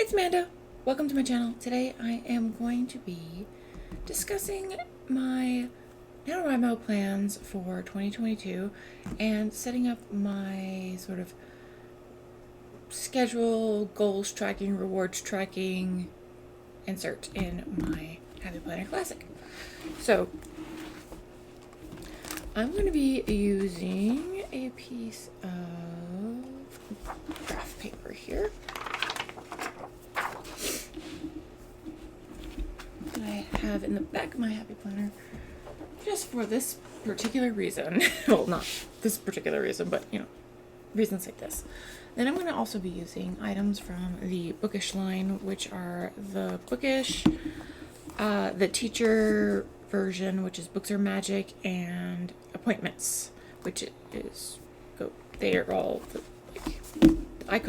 It's Manda. Welcome to my channel. Today I am going to be discussing my NaNoWrimo plans for 2022 and setting up my sort of schedule, goals tracking, rewards tracking insert in my Happy Planner Classic. So I'm going to be using a piece of graph paper here. I have in the back of my Happy Planner just for this particular reason. Well, not this particular reason, but you know, reasons like this. Then I'm going to also be using items from the Bookish line, which are the Bookish, the teacher version, which is Books Are Magic, and Appointments, which is they are all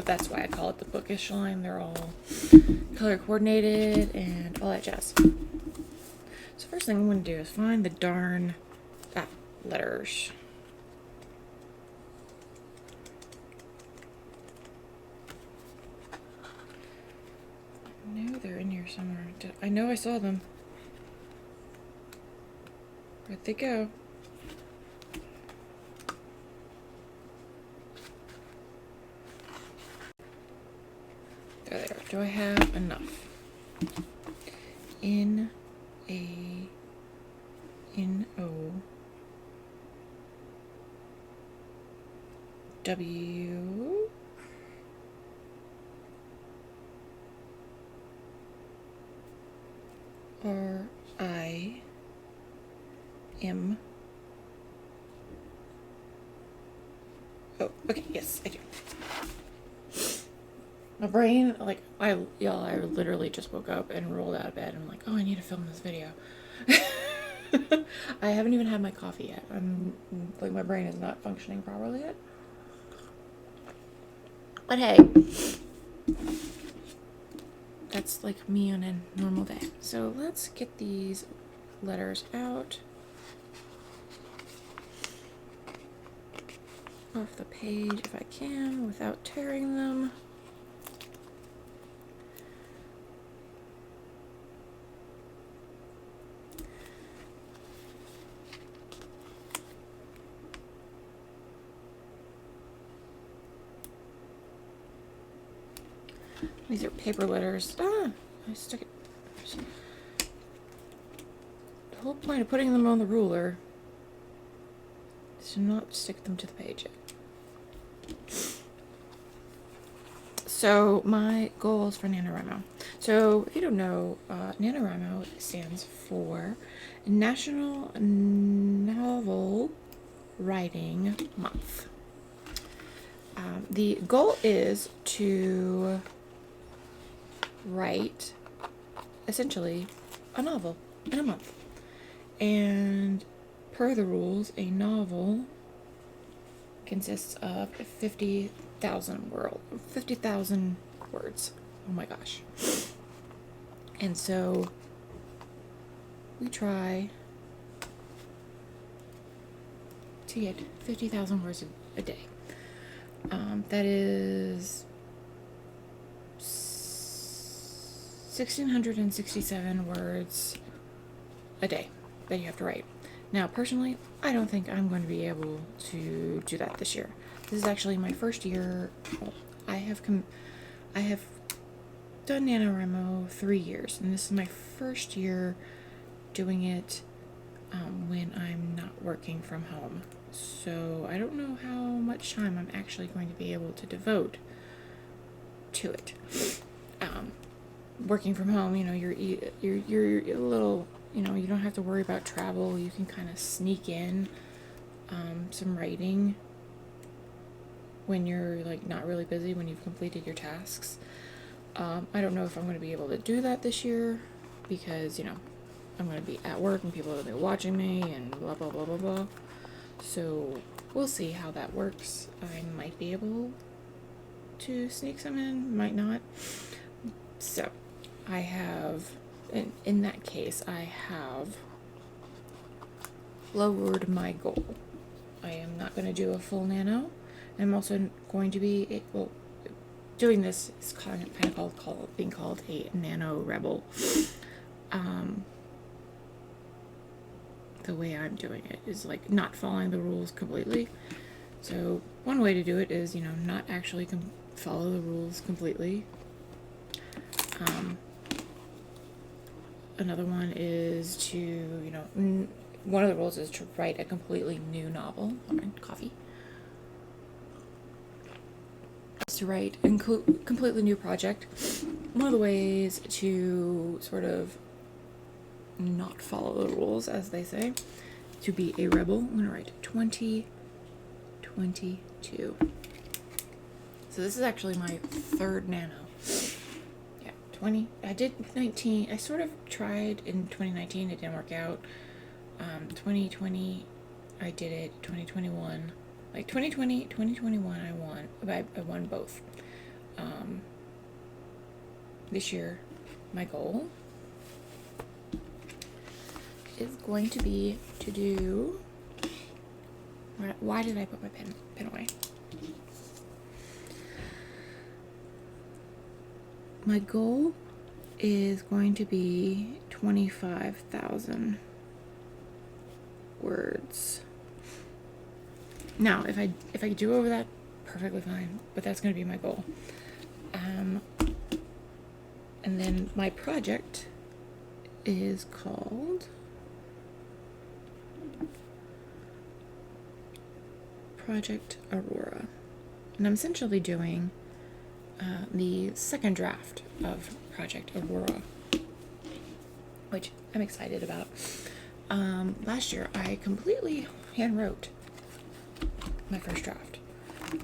that's why I call it the Bookish line. They're all color coordinated and all that jazz. So first thing I'm going to do is find the darn letters. I know they're in here somewhere. I know I saw them. Where'd they go? There they are. Do I have enough? N-O-W R-I-M. Oh, okay, yes, I do. My brain, like, I literally just woke up and rolled out of bed and I'm like, oh, I need to film this video. I haven't even had my coffee yet. I'm, like, my brain is not functioning properly yet. But hey, that's like me on a normal day. So let's get these letters out off the page if I can without tearing them. These are paper letters. I stuck it. The whole point of putting them on the ruler is to not stick them to the page yet. So my goals for NaNoWrimo. So if you don't know, NaNoWrimo stands for National Novel Writing Month. The goal is to write essentially a novel in a month, and per the rules, a novel consists of 50,000 words. Oh my gosh. And so we try to get 50,000 words a day. That is 1,667 words a day that you have to write. Now, personally, I don't think I'm going to be able to do that this year. This is actually my first year. Well, I have done NaNoWrimo 3 years, and this is my first year doing it when I'm not working from home. So I don't know how much time I'm actually going to be able to devote to it. Working from home, you know, you're a little, you know, you don't have to worry about travel. You can kind of sneak in some writing when you're like not really busy, when you've completed your tasks. I don't know if I'm going to be able to do that this year because, you know, I'm going to be at work and people are going to be watching me and blah, blah, blah, blah, blah. So we'll see how that works. I might be able to sneak some in, might not. So I have, in that case, I have lowered my goal. I am not going to do a full nano. I'm also going to be, well, doing this is kind of being called a NaNoWrimo. The way I'm doing it is like not following the rules completely. So one way to do it is, not actually follow the rules completely. Another one is to, one of the rules is to write a completely new novel. Hold on, coffee. It's to write a completely new project. One of the ways to sort of not follow the rules, as they say, to be a rebel. I'm going to write 2022. So this is actually my third nano. Yeah, 20. I did 19. I sort of tried in 2019. It didn't work out. 2020, I did it. 2021. Like 2020, 2021, I won. I won both. This year, my goal is going to be to do. Why did I put my pen away? My goal is going to be 25,000 words. Now, if I do over that, perfectly fine. But that's going to be my goal. And then my project is called Project Aurora, and I'm essentially doing the second draft of Project Aurora, which I'm excited about. Last year I completely handwrote my first draft,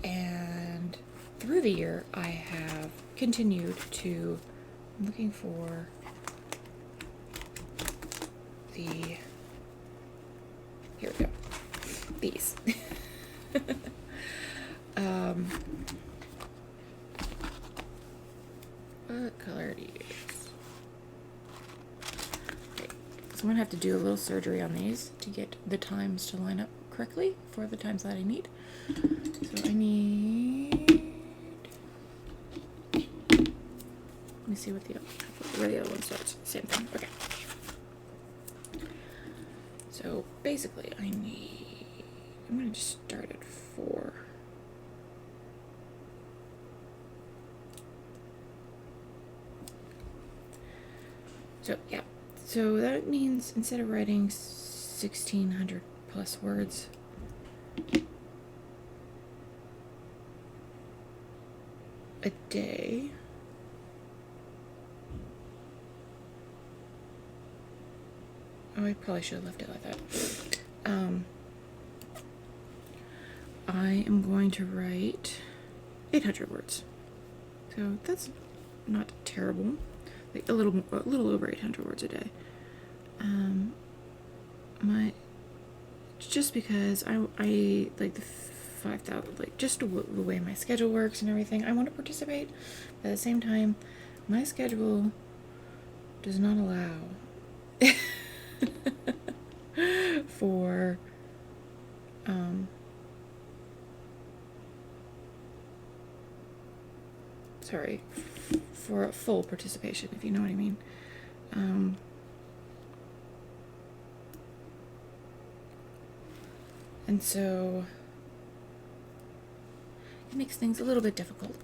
and through the year I have continued to, I'm looking for here we go, these. What color to use? Okay, so I'm gonna have to do a little surgery on these to get the times to line up correctly for the times that I need. So I need. Let me see where the other one starts. Same thing. Okay. So basically, I'm gonna just start at 4. So yeah, so that means instead of writing 1,600 plus words, a day, I probably should have left it like that. I am going to write 800 words. So that's not terrible. Like a little over 800 words a day. Just because I like the 5,000, like just the way my schedule works and everything. I want to participate, but at the same time, my schedule does not allow for for full participation, if you know what I mean. And so it makes things a little bit difficult.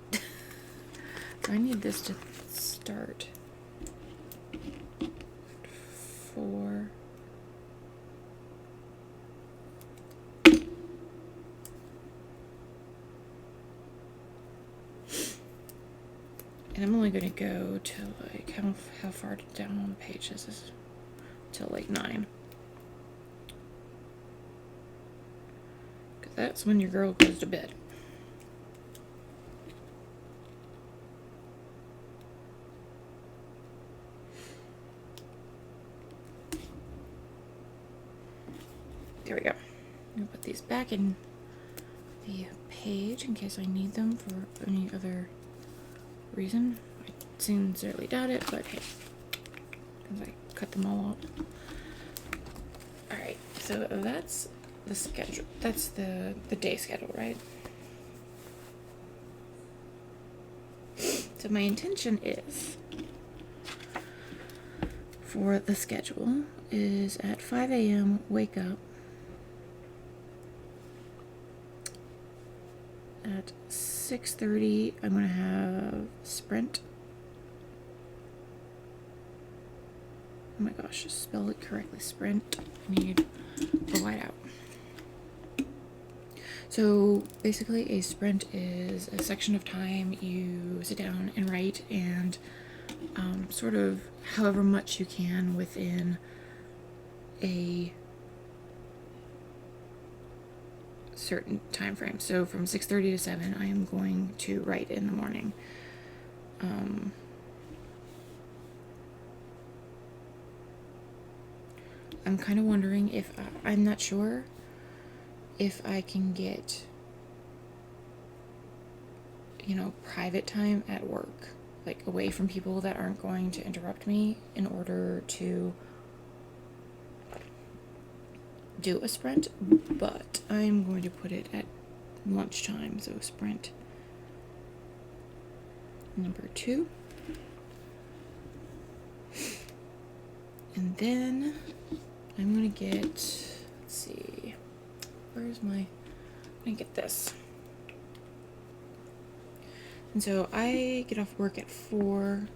So I need this to start 4. And I'm only going to go to like, how far down on the page is this? Till like 9. Because that's when your girl goes to bed. There we go. I'm going to put these back in the page in case I need them for any other reason. I sincerely doubt it, but hey, because I cut them all out. Alright, so that's the schedule. That's the day schedule, right? So my intention is for the schedule is at 5 a.m. wake up. At 6:30 I'm going to have sprint. Oh my gosh, just spell it correctly. Sprint. I need a whiteout. So basically a sprint is a section of time you sit down and write, and sort of however much you can within a certain time frame. So from 6:30 to 7 I am going to write in the morning. I'm kind of wondering if I'm not sure if I can get, you know, private time at work, like away from people that aren't going to interrupt me, in order to do a sprint, but I'm going to put it at lunchtime, so sprint number 2. And then I'm gonna get, let's see, where's my, I'm gonna get this. And so I get off work at 4,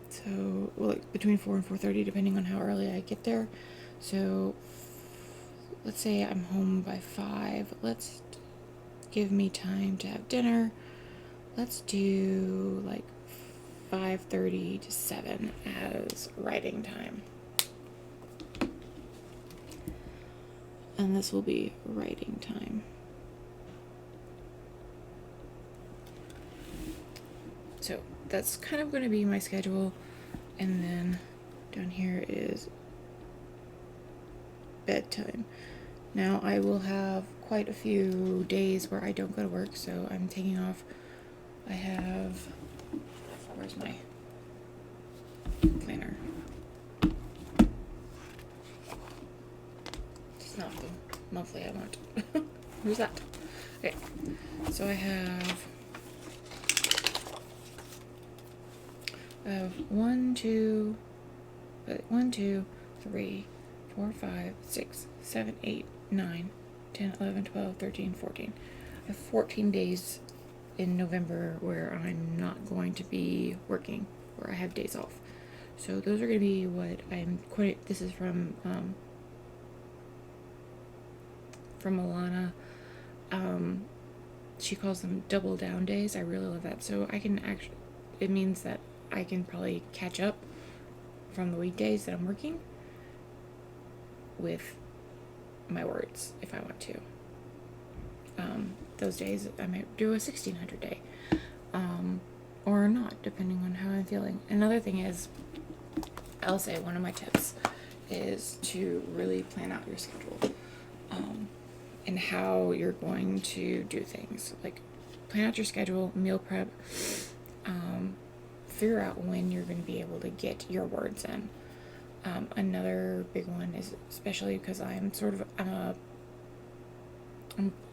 so well, like between 4 and 4:30, depending on how early I get there. So let's say I'm home by 5. Let's give me time to have dinner. Let's do like 5:30 to 7 as writing time. And this will be writing time. So that's kind of going to be my schedule. And then down here is bedtime. Now I will have quite a few days where I don't go to work, so I'm taking off. I have, where's my planner? It's not the monthly I want. Who's that? Okay, so I have 1, 2, 3, 4, 5, 6, 7, 8, 9, 10, 11, 12, 13, 14. I have 14 days in November where I'm not going to be working, where I have days off. So those are going to be what I'm quite, this is from Alana. She calls them double down days. I really love that. So I can actually, it means that I can probably catch up from the weekdays that I'm working with my words if I want to. Those days I might do a 1600 day, or not, depending on how I'm feeling. Another thing is, I'll say one of my tips is to really plan out your schedule, and how you're going to do things. Like, plan out your schedule, meal prep, figure out when you're going to be able to get your words in. Another big one is, especially because I'm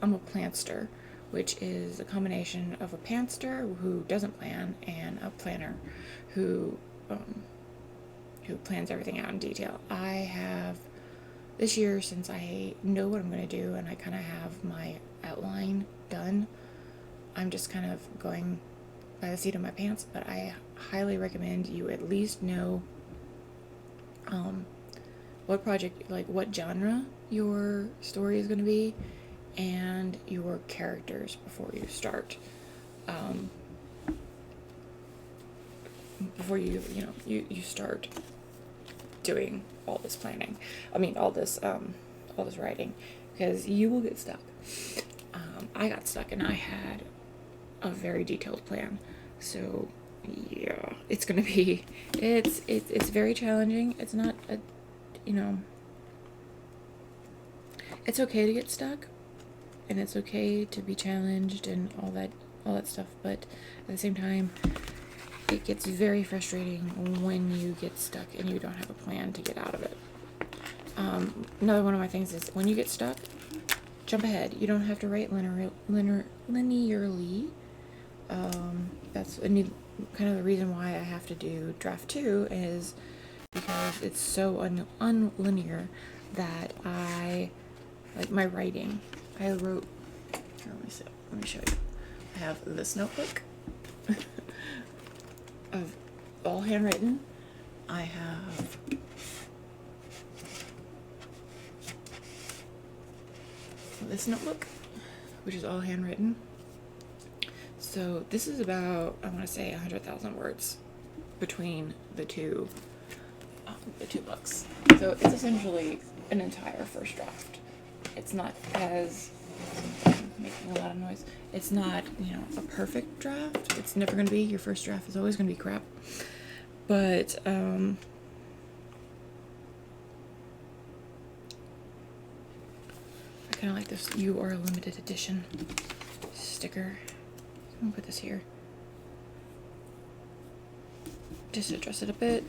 a plantster, which is a combination of a pantster who doesn't plan and a planner who plans everything out in detail. I have, this year, since I know what I'm going to do and I kind of have my outline done, I'm just kind of going by the seat of my pants, but I highly recommend you at least know what project, like what genre your story is going to be, and your characters before you start. Before you start doing all this planning. I mean, all this writing, because you will get stuck. I got stuck, and I had a very detailed plan. So yeah, it's gonna be, it's very challenging. It's not a, it's okay to get stuck, and it's okay to be challenged and all that stuff, but at the same time, it gets very frustrating when you get stuck and you don't have a plan to get out of it. Another one of my things is, when you get stuck, jump ahead. You don't have to write linearly. that's kind of the reason why I have to do draft 2 is because it's so unlinear that like my writing. I wrote, here, let me show you. I have this notebook of all handwritten. I have this notebook, which is all handwritten. So this is about, I want to say 100,000 words between the two books. So it's essentially an entire first draft. It's not as, making a lot of noise. It's not, a perfect draft. It's never going to be. Your first draft is always going to be crap. But, I kind of like this "You Are a Limited Edition" sticker. I'm gonna put this here. Just to dress it a bit.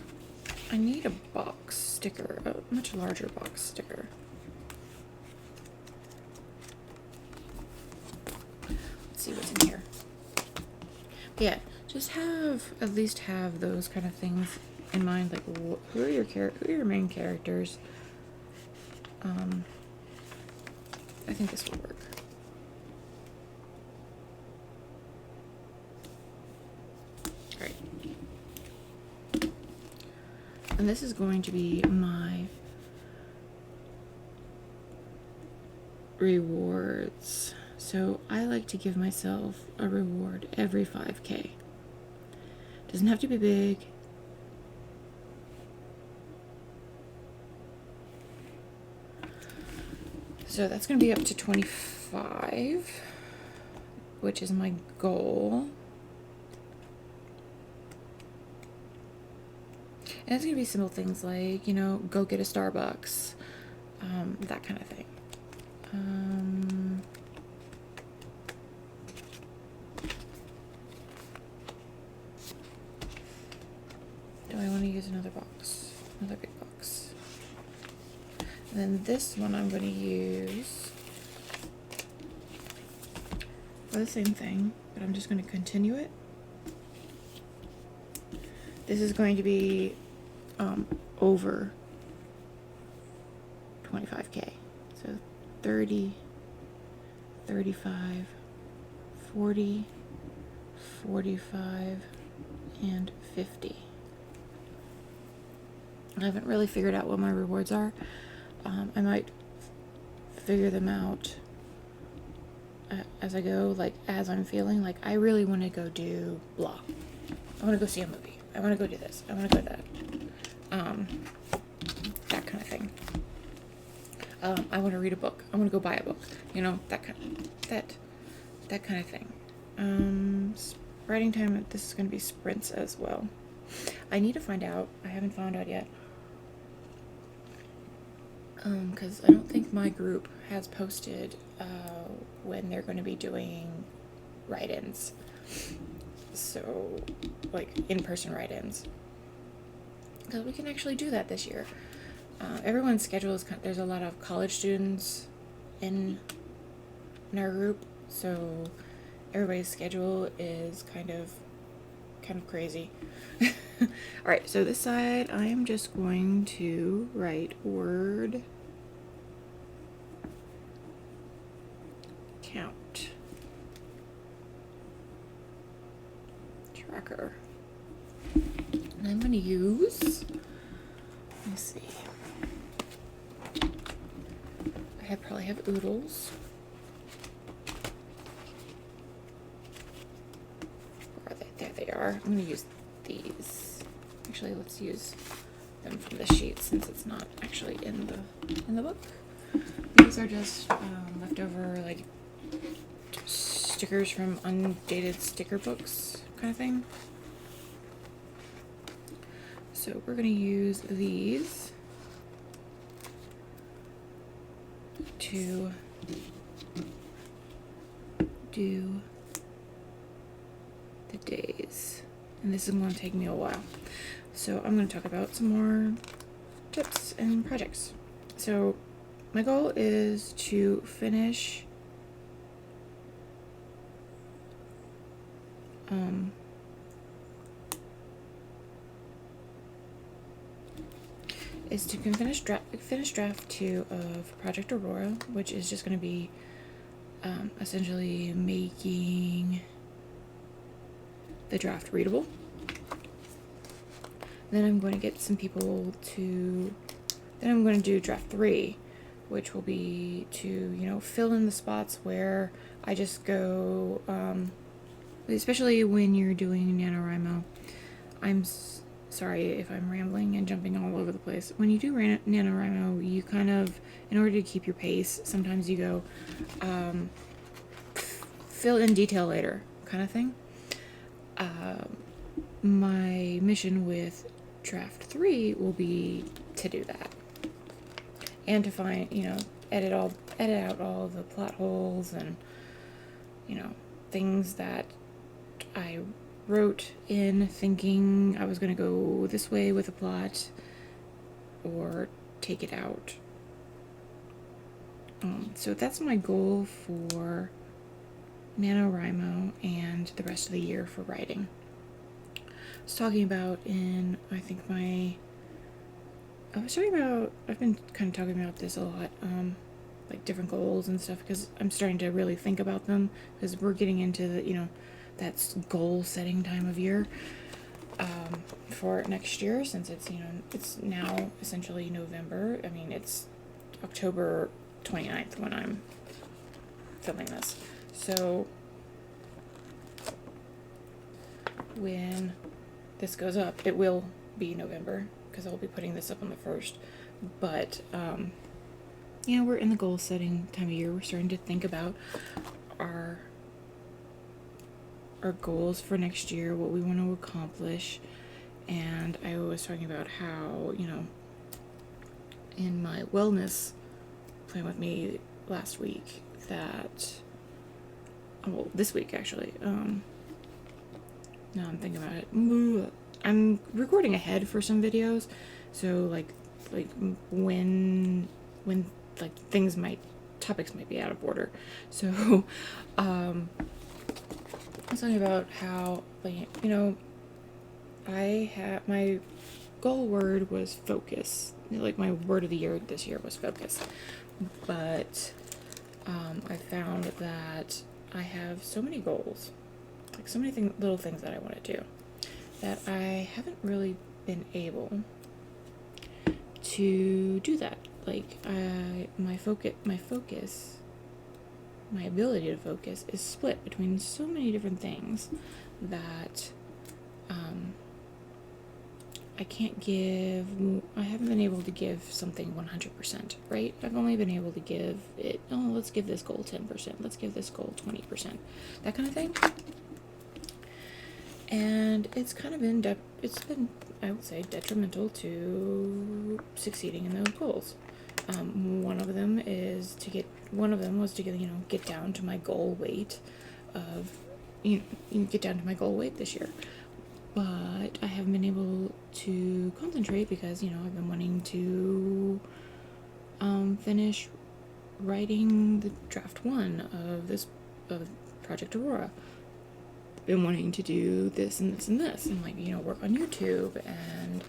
I need a box sticker, a much larger box sticker. Let's see what's in here. But yeah, just at least have those kind of things in mind. Like, who are your main characters? I think this will work. Alright. And this is going to be my rewards. So I like to give myself a reward every 5K. Doesn't have to be big. So that's going to be up to 25, which is my goal. And it's going to be simple things like, go get a Starbucks, that kind of thing. Do I want to use another box? Another big box. And then this one I'm going to use for the same thing, but I'm just going to continue it. This is going to be over 25K. So 30, 35, 40, 45, and 50. I haven't really figured out what my rewards are. I might figure them out as I go, like as I'm feeling. Like, I really want to go do blah. I want to go see a movie. I want to go do this. I want to go that. That kind of thing. I want to read a book. I want to go buy a book. That kind of thing. Writing time. This is going to be sprints as well. I need to find out. I haven't found out yet. Because I don't think my group has posted when they're going to be doing write-ins. So, like, in-person write-ins. Because we can actually do that this year. Everyone's schedule is there's a lot of college students in our group, so everybody's schedule is kind of crazy. Alright, so this side I am just going to write word count tracker. And I'm going to use, let me see, I probably have oodles. Where are they? There they are. I'm going to use these. Actually, let's use them from the sheet since it's not actually in the book. These are just leftover, like, stickers from undated sticker books kind of thing. So we're going to use these to do the days. And this is going to take me a while. So I'm going to talk about some more tips and projects. So my goal is to finish is to finish draft 2 of Project Aurora, which is just going to be essentially making the draft readable. Then I'm going to get some people to, then I'm going to do draft 3, which will be to, fill in the spots where I just go, especially when you're doing NaNoWrimo. I'm sorry if I'm rambling and jumping all over the place. When you do NaNoWrimo, you kind of, in order to keep your pace, sometimes you go, fill in detail later kind of thing. My mission with draft 3 will be to do that. And to find, edit out all the plot holes and, things that I wrote in thinking I was going to go this way with a plot or take it out. So that's my goal for NaNoWrimo and the rest of the year for writing. I was talking about I've been kind of talking about this a lot, like different goals and stuff, because I'm starting to really think about them, because we're getting into the, that's goal setting time of year, for next year, since it's, it's now essentially November. I mean, it's October 29th when I'm filming this. So when this goes up, it will be November, because I'll be putting this up on the 1st. But, we're in the goal setting time of year. We're starting to think about our goals for next year, what we want to accomplish. And I was talking about how, in my wellness plan with me last week, this week actually, now I'm thinking about it, I'm recording ahead for some videos, so like when topics might be out of order. So I was talking about how, my goal word was focus. Like, my word of the year this year was focus. But I found that I have so many goals, like so many little things that I want to do, that I haven't really been able to do that. Like, my ability to focus is split between so many different things that I haven't been able to give something 100%, right? I've only been able to give it, let's give this goal 10%, let's give this goal 20%, that kind of thing. And it's kind of been, I would say, detrimental to succeeding in those goals. One of them was to get down to my goal weight get down to my goal weight this year. But I haven't been able to concentrate because, I've been wanting to finish writing the draft 1 of Project Aurora. Been wanting to do this and this and this, and work on YouTube and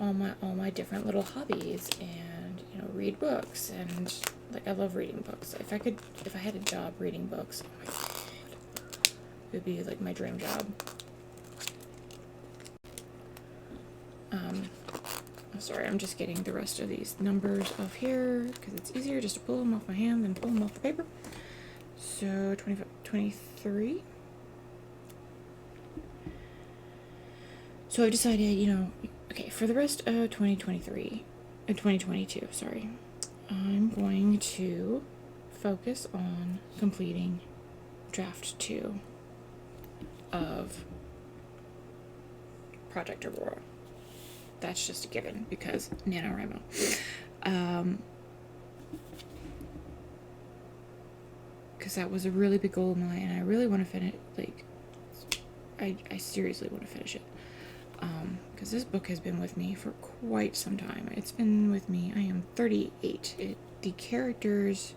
all my different little hobbies, and read books, and I love reading books. If I had a job reading books, oh my god, it would be my dream job. Sorry, I'm just getting the rest of these numbers off here because it's easier just to pull them off my hand than pull them off the paper. So 25, 23. So I've decided, okay, for the rest of 2022, sorry, I'm going to focus on completing draft 2 of Project Aurora. That's just a given because NaNoWrimo. Because that was a really big goal of mine, and I really want to finish. I seriously want to finish it. Because this book has been with me for quite some time. It's been with me. I am 38. The characters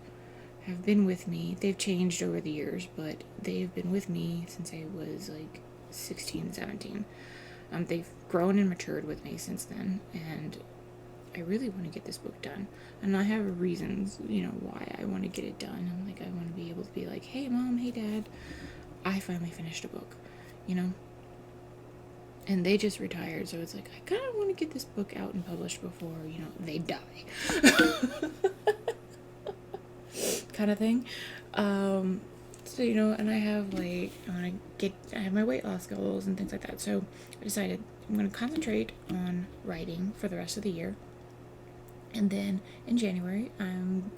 have been with me. They've changed over the years, but they've been with me since I was 16, 17. They've grown and matured with me since then, and I really want to get this book done. And I have reasons, why I want to get it done. I'm like, I want to be able to be like, hey mom, hey dad, I finally finished a book, And they just retired, so it's like, I kind of want to get this book out and published before, they die. Kind of thing. So, and I have I have my weight loss goals and things like that. So I decided I'm going to concentrate on writing for the rest of the year. And then in January, I'm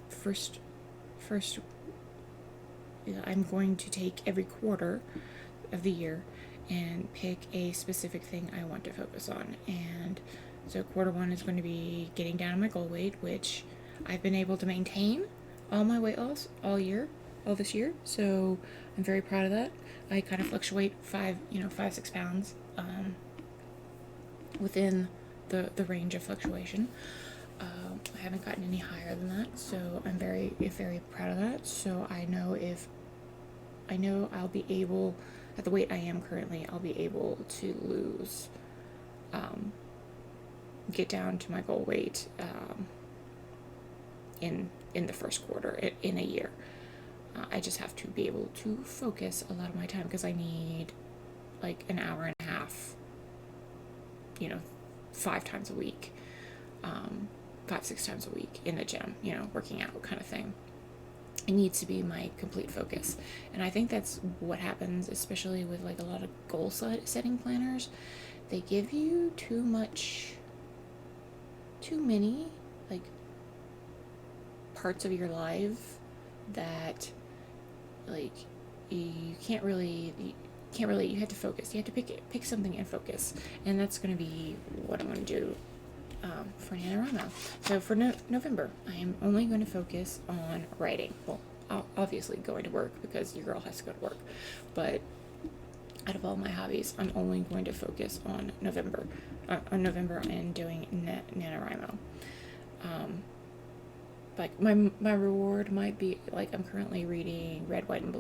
I'm going to take every quarter of the year and pick a specific thing I want to focus on. And so quarter 1 is going to be getting down to my goal weight, which I've been able to maintain all my weight loss all this year. So I'm very proud of that. I kind of fluctuate 5-6 pounds within the range of fluctuation. I haven't gotten any higher than that, so I'm very, very proud of that. So I know I'll be able, at the weight I am currently, I'll be able to lose, get down to my goal weight in the first quarter, in a year. I just have to be able to focus a lot of my time, because I need like an hour and a half, 5 times a week, 5-6 times a week in the gym, working out kind of thing. It needs to be my complete focus. And I think that's what happens, especially with like a lot of goal setting planners. They give you too many like parts of your life that like you have to focus. You have to pick something and focus. And that's going to be what I'm going to do for NaNoWrimo. So for November, I am only going to focus on writing. Well, obviously going to work, because your girl has to go to work. But out of all my hobbies, I'm only going to focus on November. And doing NaNoWrimo. Like my reward might be, like, I'm currently reading Red, White, and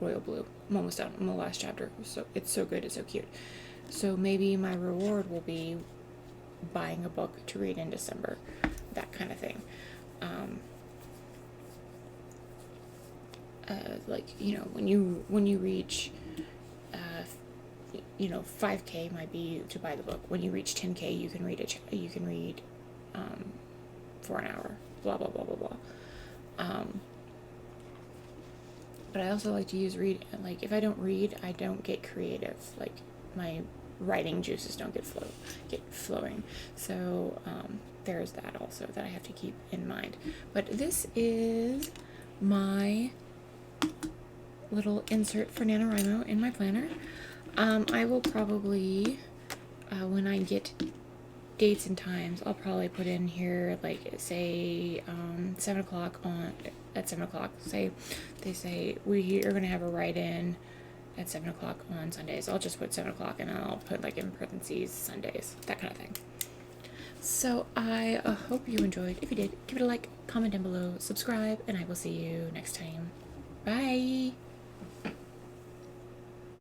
Royal Blue. I'm almost done. I'm on the last chapter. So it's so good. It's so cute. So maybe my reward will be buying a book to read in December, that kind of thing. When you reach 5K might be to buy the book. When you reach 10K, you can read for an hour, blah blah blah blah blah. But I also like to use read. Like, if I don't read, I don't get creative. Like, my writing juices don't get flowing. So there's that also that I have to keep in mind. But this is my little insert for NaNoWrimo in my planner. I will probably, when I get dates and times, I'll probably put in here, like, say 7 o'clock at 7 o'clock. They say we are going to have a write-in at 7 o'clock on Sundays. I'll just put 7 o'clock, and I'll put, like, in parentheses Sundays, that kind of thing. So I hope you enjoyed. If you did, give it a like, comment down below, subscribe, and I will see you next time. Bye!